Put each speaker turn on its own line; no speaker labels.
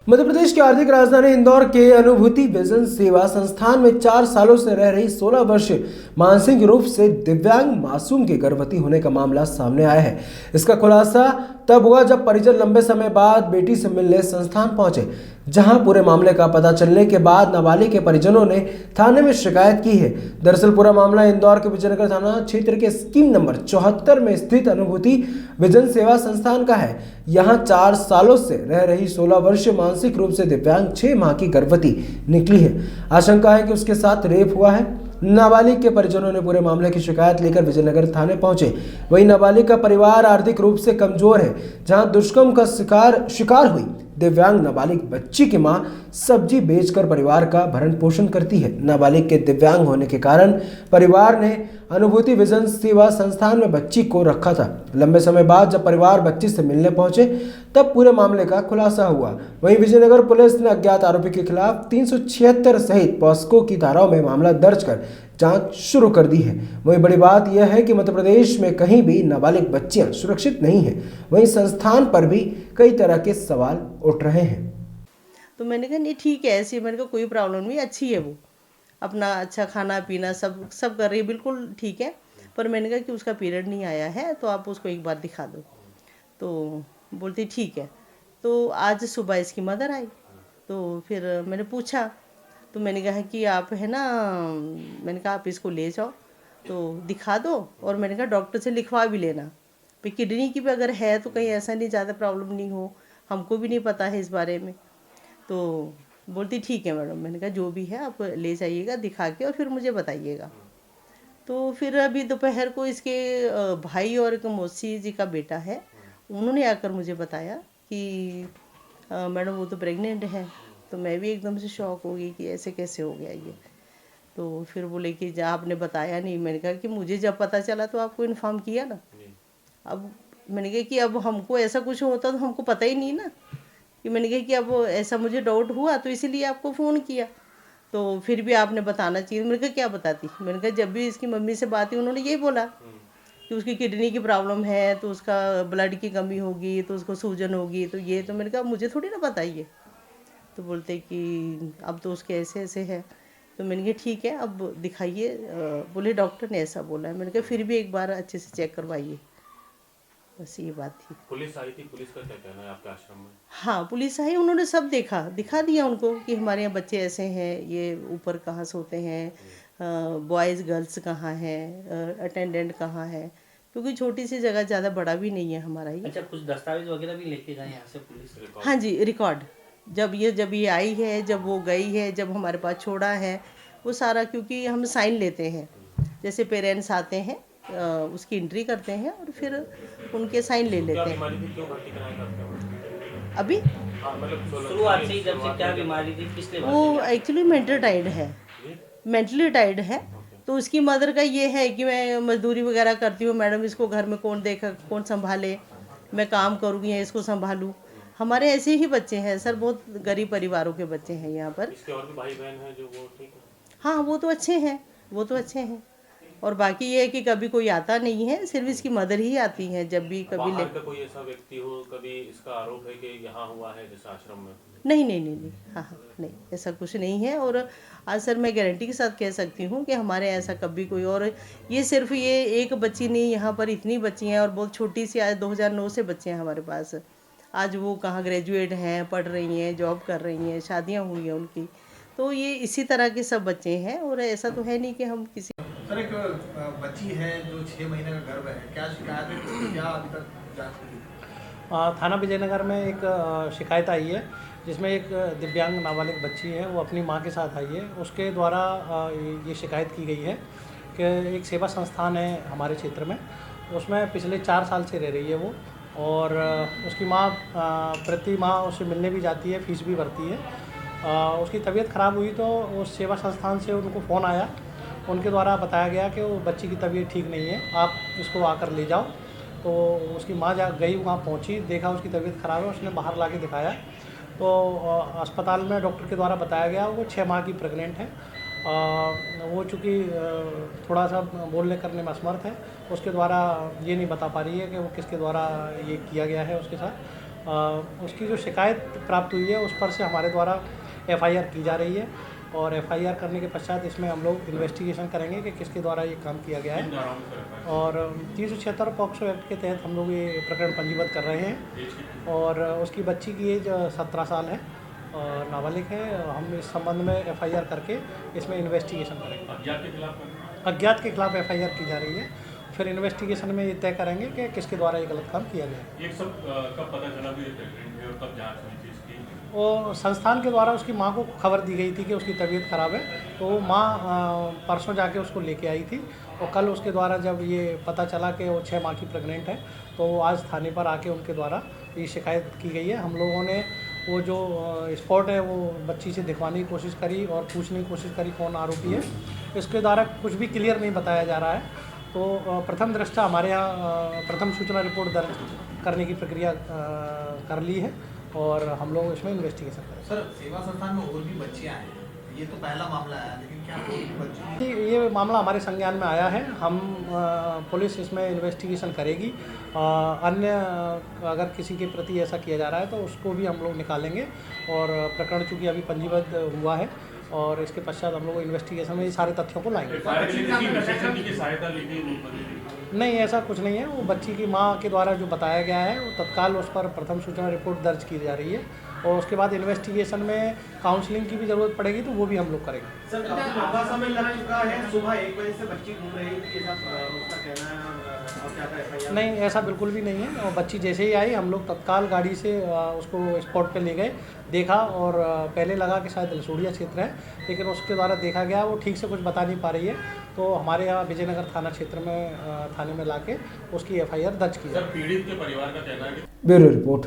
मध्य प्रदेश की आर्थिक राजधानी इंदौर के अनुभूति विजन सेवा संस्थान में 4 सालों से रह रही 16 वर्षीय मानसिक रूप से दिव्यांग मासूम के गर्भवती होने का मामला सामने आया है। इसका खुलासा तब हुआ जब परिजन लंबे समय बाद बेटी से मिलने संस्थान पहुंचे, जहां पूरे मामले का पता चलने के बाद नाबालिग के परिजनों ने थाने में शिकायत की है। दरअसल पूरा मामला इंदौर के विजयनगर थाना क्षेत्र के स्कीम नंबर 74 में स्थित अनुभूति विजन सेवा संस्थान का है। यहां 4 सालों से रह रही 16 वर्षीय मानसिक रूप से दिव्यांग 6 माह की गर्भवती निकली है। आशंका है कि उसके साथ रेप हुआ है। नाबालिग के परिजनों ने पूरे मामले की शिकायत लेकर विजयनगर थाने पहुंचे। वहीं नाबालिग का परिवार आर्थिक रूप से कमजोर है। जहां दुष्कर्म का शिकार हुई दिव्यांग नाबालिग बच्ची की मां सब्जी बेचकर परिवार का भरण पोषण करती है। नाबालिग के दिव्यांग होने के कारण परिवार ने अनुभूति विजन सेवा संस्थान में बच्ची को रखा था। लंबे समय बाद जब परिवार बच्ची से मिलने पहुंचे तब पूरे मामले का खुलासा हुआ। वहीं विजयनगर पुलिस ने अज्ञात आरोपी के खिलाफ 376 सहित पॉस्को की धाराओं में मामला दर्ज कर जांच शुरू कर दी है। वहीं बड़ी बात यह है कि मध्य प्रदेश में कहीं भी नाबालिग बच्चियां सुरक्षित नहीं हैं। वहीं संस्थान पर भी कई तरह के सवाल उठ रहे हैं।
तो मैंने कहा नहीं ठीक है, ऐसी मैंने कहा कोई प्रॉब्लम नहीं, अच्छी है वो, अपना अच्छा खाना पीना सब कर रही है, बिल्कुल ठीक है। पर मैंने कहा कि उसका पीरियड नहीं आया है तो आप उसको एक बार दिखा दो। तो बोलती ठीक है। तो आज सुबह इसकी मदर आई, तो फिर मैंने पूछा, तो मैंने कहा कि आप है ना, मैंने कहा आप इसको ले जाओ तो दिखा दो, और मैंने कहा डॉक्टर से लिखवा भी लेना भाई, किडनी की भी अगर है तो कहीं ऐसा नहीं ज़्यादा प्रॉब्लम नहीं हो, हमको भी नहीं पता है इस बारे में। तो बोलती ठीक है मैडम। मैंने कहा जो भी है आप ले जाइएगा दिखा के और फिर मुझे बताइएगा। तो फिर अभी दोपहर को इसके भाई और एक मौसी जी का बेटा है, उन्होंने आकर मुझे बताया कि मैडम वो तो प्रेग्नेंट है। तो मैं भी एकदम से शॉक हो गई कि ऐसे कैसे हो गया ये। तो फिर बोले कि जहाँ आपने बताया नहीं। मैंने कहा कि मुझे जब पता चला तो आपको इन्फॉर्म किया ना। अब मैंने कहा कि अब हमको ऐसा कुछ होता तो हमको पता ही नहीं ना, कि मैंने कहा कि अब ऐसा मुझे डाउट हुआ तो इसीलिए आपको फ़ोन किया। तो फिर भी आपने बताना चाहिए। मैंने कहा क्या बताती। मैंने कहा जब भी इसकी मम्मी से बात हुई उन्होंने यही बोला कि उसकी किडनी की प्रॉब्लम है, तो उसका ब्लड की कमी होगी, तो उसको सूजन होगी, तो ये। तो मैंने कहा मुझे थोड़ी ना पता ये। तो बोलते कि अब तो उसके ऐसे ऐसे है। तो मैंने कहा ठीक है अब दिखाइए। बोले डॉक्टर ने ऐसा बोला है। मैंने कहा फिर भी एक बार अच्छे से चेक करवाइए। बस ये बात थी।
पुलिस आई थी, पुलिस का क्या कहना है आपके आश्रम में?
हाँ पुलिस आई, उन्होंने सब देखा, दिखा दिया उनको कि हमारे यहाँ बच्चे ऐसे हैं, ये ऊपर कहाँ सोते हैं, बॉयज़ गर्ल्स कहाँ हैं, अटेंडेंट कहाँ है, क्योंकि छोटी सी जगह, ज़्यादा बड़ा भी नहीं है हमारा ये।
अच्छा, कुछ दस्तावेज वगैरह भी लेके गए यहाँ से पुलिस?
हाँ जी, रिकॉर्ड जब ये आई है, जब वो गई है, जब हमारे पास छोड़ा है, वो सारा, क्योंकि हम साइन लेते हैं, जैसे पेरेंट्स आते हैं उसकी एंट्री करते हैं और फिर उनके साइन ले लेते हैं।
क्यों भर्ती कराया करते हो?
अभी
हाँ, मतलब
शुरुआत से ही जब से क्या बीमारी थी, पिछले
वो एक्चुअली मेंटली टाइड है। तो उसकी मदर का ये है कि मैं मजदूरी वगैरह करती हूँ मैडम, इसको घर में कौन देगा, कौन संभाले, मैं काम करूँगी या इसको संभालूँ। हमारे ऐसे ही बच्चे हैं सर, बहुत गरीब परिवारों के बच्चे हैं यहाँ पर।
इसके और भी भाई बहन हैं जो वो ठीक है?
हाँ वो तो अच्छे हैं, वो तो अच्छे हैं। और बाकी ये है कि कभी कोई आता नहीं है, सिर्फ इसकी मदर ही आती हैं जब भी कभी
बाहर का कोई ऐसा व्यक्ति हो, कभी इसका आरोप है कि यहाँ हुआ है जैसे आश्रम में?
नहीं। हाँ नहीं, ऐसा कुछ नहीं है। और आज सर मैं गारंटी के साथ कह सकती हूँ कि हमारे ऐसा कभी कोई, और ये सिर्फ ये एक बच्ची नहीं, यहाँ पर इतनी बच्ची हैं और बहुत छोटी सी, आज 2009 से बच्चे हैं हमारे पास। आज वो कहाँ ग्रेजुएट हैं, पढ़ रही हैं, जॉब कर रही हैं, शादियाँ हुई हैं उनकी। तो ये इसी तरह के सब बच्चे हैं, और ऐसा तो है नहीं कि हम किसी।
सर एक बच्ची है जो 6 महीने का गर्भ है, क्या शिकायत है, क्या अभी तक जांच हुई?
थाना विजयनगर में एक शिकायत आई है जिसमें एक दिव्यांग नाबालिग बच्ची है, वो अपनी मां के साथ आई है। उसके द्वारा ये शिकायत की गई है कि एक सेवा संस्थान है हमारे क्षेत्र में, उसमें पिछले 4 साल से रह रही है वो, और उसकी मां प्रति माह उससे मिलने भी जाती है, फीस भी भरती है। उसकी तबीयत ख़राब हुई तो उस सेवा संस्थान से उनको फ़ोन आया, उनके द्वारा बताया गया कि वो बच्ची की तबीयत ठीक नहीं है, आप इसको आकर ले जाओ। तो उसकी माँ गई, वहाँ पहुँची, देखा उसकी तबीयत ख़राब है, उसने बाहर ला के दिखाया तो अस्पताल में डॉक्टर के द्वारा बताया गया वो 6 माह की प्रेग्नेंट है। वो चूँकि थोड़ा सा बोलने करने में असमर्थ है, उसके द्वारा ये नहीं बता पा रही है कि वो किसके द्वारा ये किया गया है उसके साथ। उसकी जो शिकायत प्राप्त हुई है उस पर से हमारे द्वारा एफआईआर की जा रही है और एफआईआर करने के पश्चात इसमें हम लोग इन्वेस्टिगेशन करेंगे कि किसके द्वारा ये काम किया गया है। और 376 पॉक्सो एक्ट के तहत हम लोग ये प्रकरण पंजीबद्ध कर रहे हैं और उसकी बच्ची की एज 17 साल है और नाबालिग है। हम इस संबंध में एफआईआर करके इसमें इन्वेस्टिगेशन करेंगे। अज्ञात के खिलाफ एफआईआर की जा रही है, फिर इन्वेस्टिगेशन में ये तय करेंगे कि किसके द्वारा ये गलत काम किया गया।
ये सब कब पता चला कि ये प्रेग्नेंट है और कब जांच हुई थी इसकी?
और संस्थान के द्वारा उसकी माँ को खबर दी गई थी कि उसकी तबीयत ख़राब है, तो माँ परसों जाके उसको लेके आई थी और कल उसके द्वारा जब ये पता चला कि वो 6 माह की प्रेग्नेंट है तो आज थाने पर आके उनके द्वारा ये शिकायत की गई है। हम लोगों ने वो जो स्पॉट है वो बच्ची से दिखवाने की कोशिश करी और पूछने की कोशिश करी कौन आरोपी है। इसके द्वारा कुछ भी क्लियर नहीं बताया जा रहा है, तो प्रथम दृष्टया हमारे यहाँ प्रथम सूचना रिपोर्ट दर्ज करने की प्रक्रिया कर ली है और हम लोग इसमें इन्वेस्टिगेशन करेंगे।
सर, सेवा संस्थान में और भी बच्चियां हैं, ये तो पहला मामला है, लेकिन क्या और भी बच्ची?
ये मामला हमारे संज्ञान में आया है, हम पुलिस इसमें इन्वेस्टिगेशन करेगी। अन्य अगर किसी के प्रति ऐसा किया जा रहा है तो उसको भी हम लोग निकालेंगे और प्रकरण चूँकि अभी पंजीबद्ध हुआ है और इसके पश्चात हम लोग इन्वेस्टिगेशन में ये सारे तथ्यों को लाएंगे। नहीं, ऐसा कुछ नहीं है। वो बच्ची की माँ के द्वारा जो बताया गया है वो तत्काल उस पर प्रथम सूचना रिपोर्ट दर्ज की जा रही है और उसके बाद इन्वेस्टिगेशन में काउंसलिंग की भी ज़रूरत पड़ेगी तो वो भी हम लोग करेंगे।
सर, काफी लंबा समय लग चुका है, सुबह 1 बजे से बच्ची घूम रही थी, ऐसा उसका कहना है और क्या था एफआईआर?
नहीं, ऐसा बिल्कुल भी नहीं है। और बच्ची जैसे ही आई हम लोग तत्काल गाड़ी से उसको स्पॉट पे ले गए, देखा और पहले लगा कि शायद लसूड़िया क्षेत्र है, लेकिन उसके द्वारा देखा गया वो ठीक से कुछ बता नहीं पा रही है, तो हमारे यहाँ विजयनगर थाना क्षेत्र में थाने में लाके उसकी एफआईआर दर्ज की।
सर, पीड़ित के परिवार का कहना है कि
ब्यूरो रिपोर्ट।